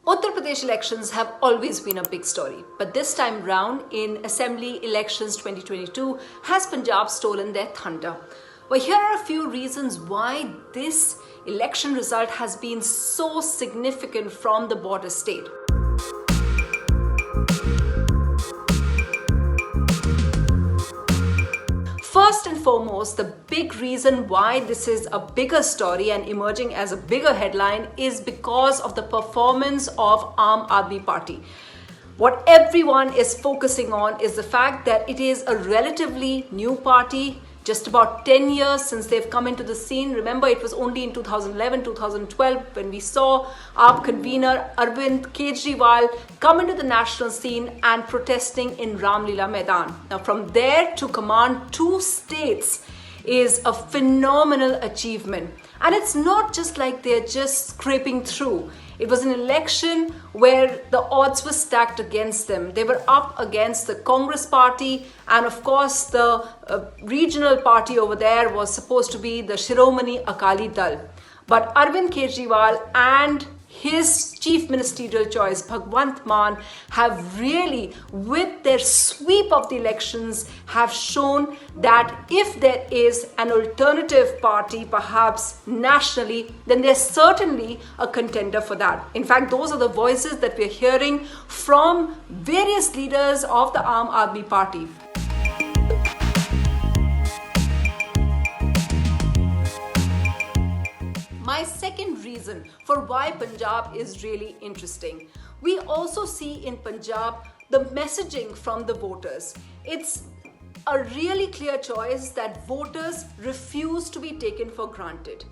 Uttar Pradesh elections have always been a big story, but this time round in Assembly elections 2022 has Punjab stolen their thunder. Well, here are a few reasons why this election result has been so significant from the border state. First and foremost, the big reason why this is a bigger story and emerging as a bigger headline is because of the performance of Aadmi party. What everyone is focusing on is the fact that it is a relatively new party, just about 10 years since they've come into the scene. Remember, it was only in 2011, 2012 when we saw AAP convener Arvind Kejriwal come into the national scene and protesting in Ramlila Maidan. Now, from there to command 2 states is a phenomenal achievement. And it's not just like they're just scraping through. It was an election where the odds were stacked against them. They were up against the Congress party, and of course the regional party over there was supposed to be the Shiromani Akali Dal. But Arvind Kejriwal and his chief ministerial choice, Bhagwant Mann, have really, with their sweep of the elections, have shown that if there is an alternative party, perhaps nationally, then there's certainly a contender for that. In fact, those are the voices that we're hearing from various leaders of the Aam Aadmi party. My second reason for why Punjab is really interesting. We also see in Punjab the messaging from the voters. It's a really clear choice that voters refuse to be taken for granted.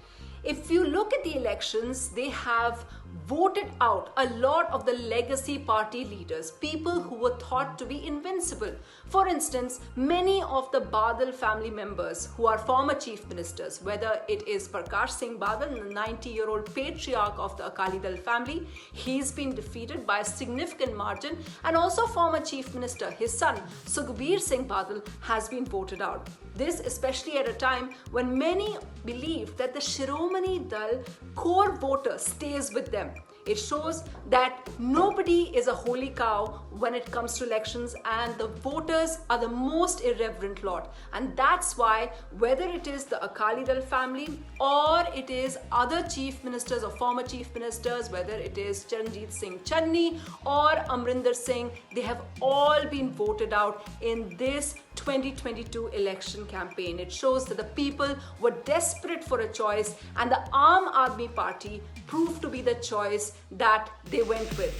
If you look at the elections, they have voted out a lot of the legacy party leaders, people who were thought to be invincible. For instance, many of the BADAL family members who are former chief ministers, whether it is Prakash Singh Badal, the 90-year-old patriarch of the Akali Dal family, he's been defeated by a significant margin, and also former chief minister, his son, Sukhbir Singh Badal, has been voted out. This especially at a time when many believe that the Shiromani Dal core voter stays with them. It shows that nobody is a holy cow when it comes to elections, and the voters are the most irreverent lot. And that's why, whether it is the Akali Dal family or it is other chief ministers or former chief ministers, whether it is Charanjit Singh Channi or Amrinder Singh, they have all been voted out in this 2022 election campaign. It shows that the people were desperate for a choice, and the Aam Aadmi party proved to be the choice that they went with.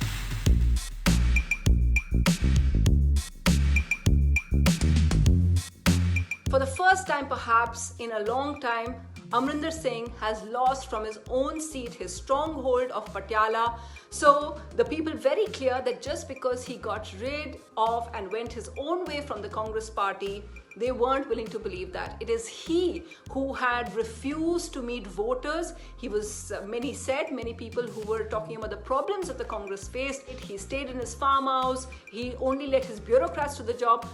For the first time perhaps in a long time, Amrinder Singh has lost from his own seat, his stronghold of Patiala. So the people very clear that just because he got rid of and went his own way from the Congress party, they weren't willing to believe that. It is he who had refused to meet voters. He was, many people who were talking about the problems that the Congress faced. He stayed in his farmhouse. He only let his bureaucrats do the job.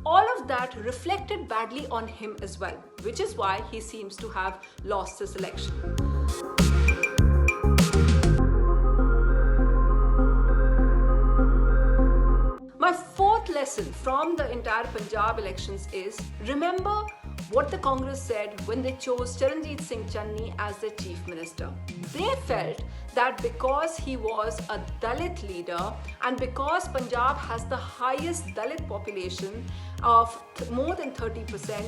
All of that reflected badly on him as well, which is why he seems to have lost this election. My fourth lesson from the entire Punjab elections is, remember what the Congress said when they chose Charanjit Singh Channi as their chief minister. They felt that because he was a Dalit leader and because Punjab has the highest Dalit population of more than 30%,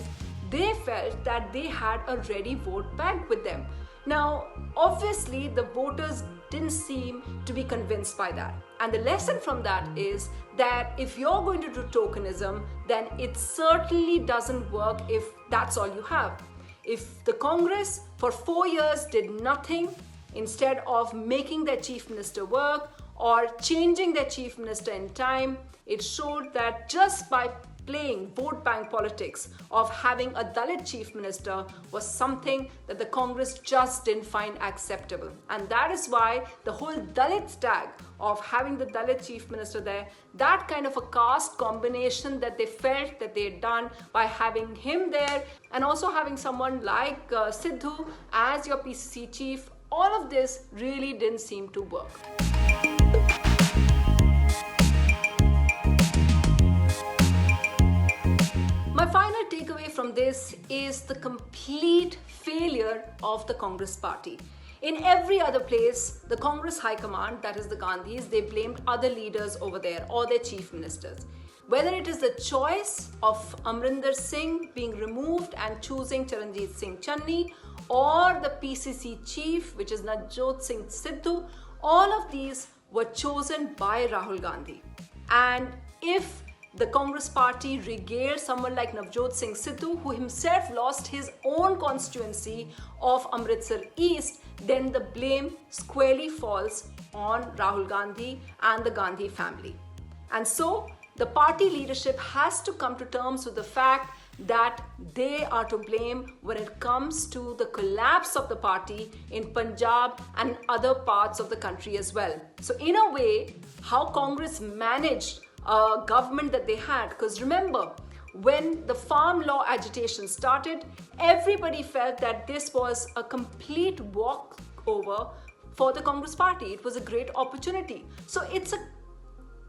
they felt that they had a ready vote bank with them. Now, obviously, the voters didn't seem to be convinced by that. And the lesson from that is that if you're going to do tokenism, then it certainly doesn't work if that's all you have. If the Congress for 4 years did nothing, instead of making their chief minister work or changing their chief minister in time, it showed that just by playing vote bank politics of having a Dalit chief minister was something that the Congress just didn't find acceptable. And that is why the whole Dalit tag of having the Dalit chief minister there, that kind of a caste combination that they felt that they had done by having him there and also having someone like SIDHU as your PCC chief, all of this really didn't seem to work. this is the complete failure of the Congress party. In every other place, the Congress High Command, that is the Gandhis, they blamed other leaders over there or their chief ministers. Whether it is the choice of Amrinder Singh being removed and choosing Charanjit Singh Channi, or the PCC chief, which is NAVJOT Singh SIDHU, all of these were chosen by Rahul Gandhi. And if the Congress party regaled someone like Navjot Singh Sidhu, who himself lost his own constituency of Amritsar East, then the blame squarely falls on Rahul Gandhi and the Gandhi family. And so the party leadership has to come to terms with the fact that they are to blame when it comes to the collapse of the party in Punjab and other parts of the country as well. So in a way, how Congress managed a government that they had, because remember, when the farm law agitation started, everybody felt that this was a complete walkover for the Congress party. It was a great opportunity. So it's an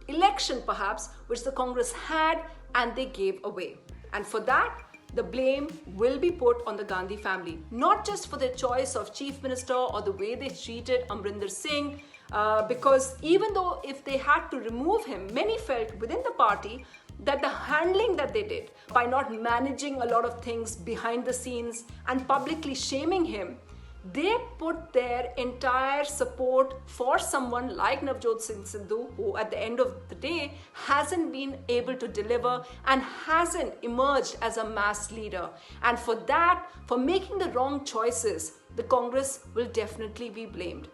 election perhaps which the Congress had and they gave away. And for that, the blame will be put on the Gandhi family, not just for their choice of chief minister or the way they treated Amrinder Singh, because even though if they had to remove him, many felt within the party that the handling that they did by not managing a lot of things behind the scenes and publicly shaming him, they put their entire support for someone like Navjot Singh Sidhu, who at the end of the day hasn't been able to deliver and hasn't emerged as a mass leader. And for that, for making the wrong choices, the Congress will definitely be blamed.